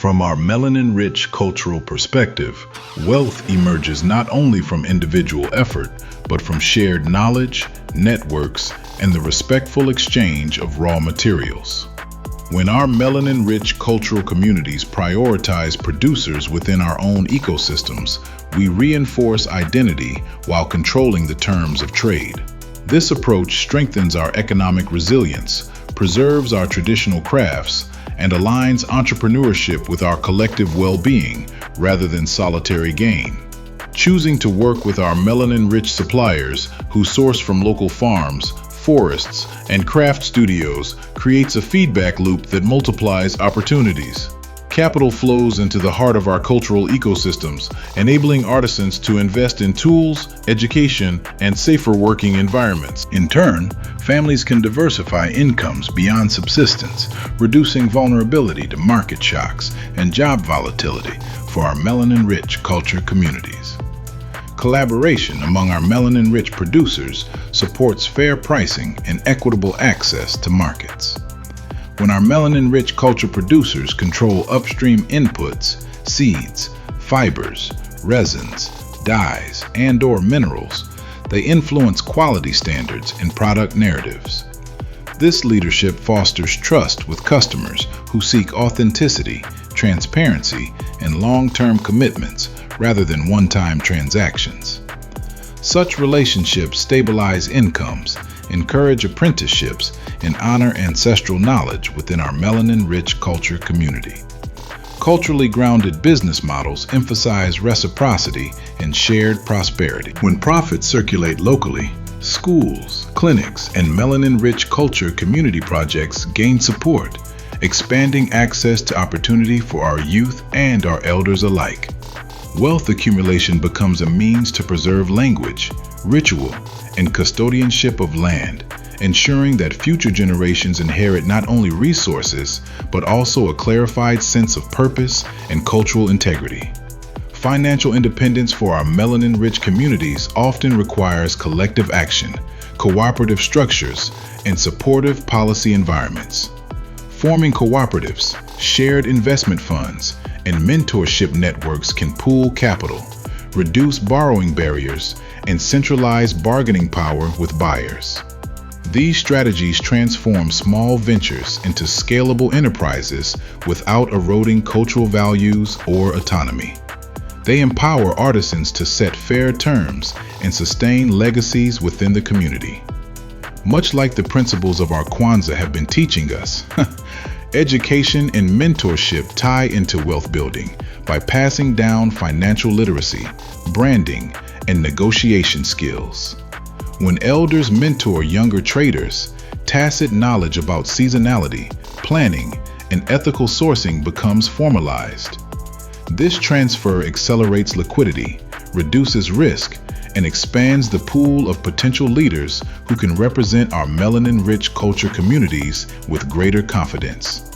From our melanin-rich cultural perspective, wealth emerges not only from individual effort, but from shared knowledge, networks, and the respectful exchange of raw materials. When our melanin-rich cultural communities prioritize producers within our own ecosystems, we reinforce identity while controlling the terms of trade. This approach strengthens our economic resilience, preserves our traditional crafts, and aligns entrepreneurship with our collective well-being rather than solitary gain. Choosing to work with our melanin-rich suppliers who source from local farms, forests, and craft studios creates a feedback loop that multiplies opportunities. Capital flows into the heart of our cultural ecosystems, enabling artisans to invest in tools, education, and safer working environments. In turn, families can diversify incomes beyond subsistence, reducing vulnerability to market shocks and job volatility for our melanin-rich culture communities. Collaboration among our melanin-rich producers supports fair pricing and equitable access to markets. When our melanin-rich culture producers control upstream inputs, seeds, fibers, resins, dyes, and/or minerals, they influence quality standards and product narratives. This leadership fosters trust with customers who seek authenticity, transparency, and long-term commitments rather than one-time transactions. Such relationships stabilize incomes, encourage apprenticeships, and honor ancestral knowledge within our melanin-rich culture community. Culturally grounded business models emphasize reciprocity and shared prosperity. When profits circulate locally, schools, clinics, and melanin-rich culture community projects gain support, expanding access to opportunity for our youth and our elders alike. Wealth accumulation becomes a means to preserve language, ritual, and custodianship of land, ensuring that future generations inherit not only resources, but also a clarified sense of purpose and cultural integrity. Financial independence for our melanin-rich communities often requires collective action, cooperative structures, and supportive policy environments. Forming cooperatives, shared investment funds, and mentorship networks can pool capital, reduce borrowing barriers, and centralize bargaining power with buyers. These strategies transform small ventures into scalable enterprises without eroding cultural values or autonomy. They empower artisans to set fair terms and sustain legacies within the community. Much like the principles of our Kwanzaa have been teaching us, education and mentorship tie into wealth building by passing down financial literacy, branding, and negotiation skills. When elders mentor younger traders, tacit knowledge about seasonality, planning, and ethical sourcing becomes formalized. This transfer accelerates liquidity, reduces risk, and expands the pool of potential leaders who can represent our melanin-rich culture communities with greater confidence.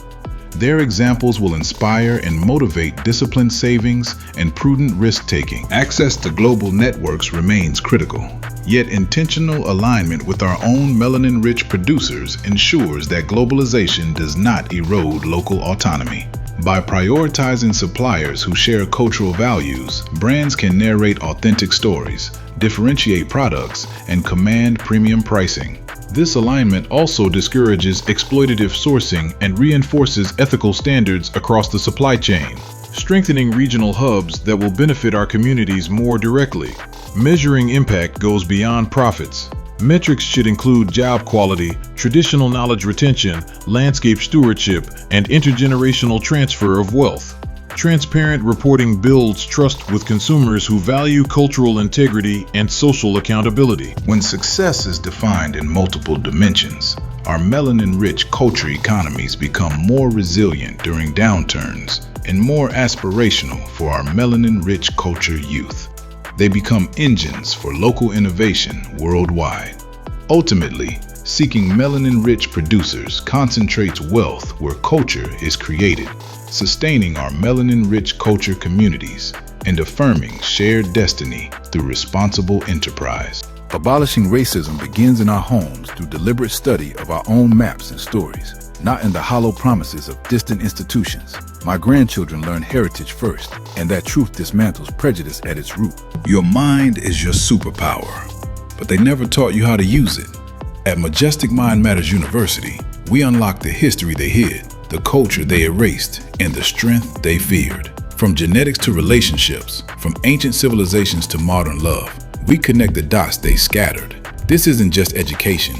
Their examples will inspire and motivate disciplined savings and prudent risk-taking. Access to global networks remains critical, yet intentional alignment with our own melanin-rich producers ensures that globalization does not erode local autonomy. By prioritizing suppliers who share cultural values, brands can narrate authentic stories, differentiate products, and command premium pricing. This alignment also discourages exploitative sourcing and reinforces ethical standards across the supply chain, strengthening regional hubs that will benefit our communities more directly. Measuring impact goes beyond profits. Metrics should include job quality, traditional knowledge retention, landscape stewardship, and intergenerational transfer of wealth. Transparent reporting builds trust with consumers who value cultural integrity and social accountability. When success is defined in multiple dimensions, our melanin-rich culture economies become more resilient during downturns and more aspirational for our melanin-rich culture youth. They become engines for local innovation worldwide. Ultimately, seeking melanin-rich producers concentrates wealth where culture is created, sustaining our melanin-rich culture communities and affirming shared destiny through responsible enterprise. Abolishing racism begins in our homes through deliberate study of our own maps and stories. not in the hollow promises of distant institutions. My grandchildren learn heritage first, and that truth dismantles prejudice at its root. Your mind is your superpower, but they never taught you how to use it. At Majestic Mind Matters University, we unlock the history they hid, the culture they erased, and the strength they feared. From genetics to relationships, from ancient civilizations to modern love, we connect the dots they scattered. This isn't just education,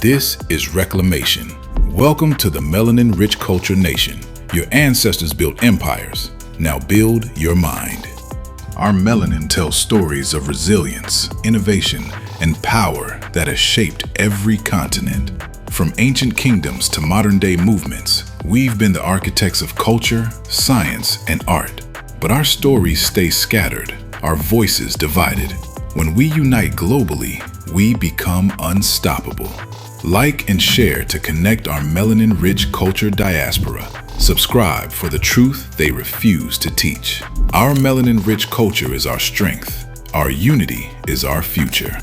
this is reclamation. Welcome to the Melanin Rich Culture Nation. Your ancestors built empires, now build your mind. Our melanin tells stories of resilience, innovation, and power that has shaped every continent. From ancient kingdoms to modern-day movements, we've been the architects of culture, science, and art. But our stories stay scattered, our voices divided. When we unite globally, we become unstoppable. Like and share to connect our melanin-rich culture diaspora. Subscribe for the truth they refuse to teach. Our melanin-rich culture is our strength. Our unity is our future.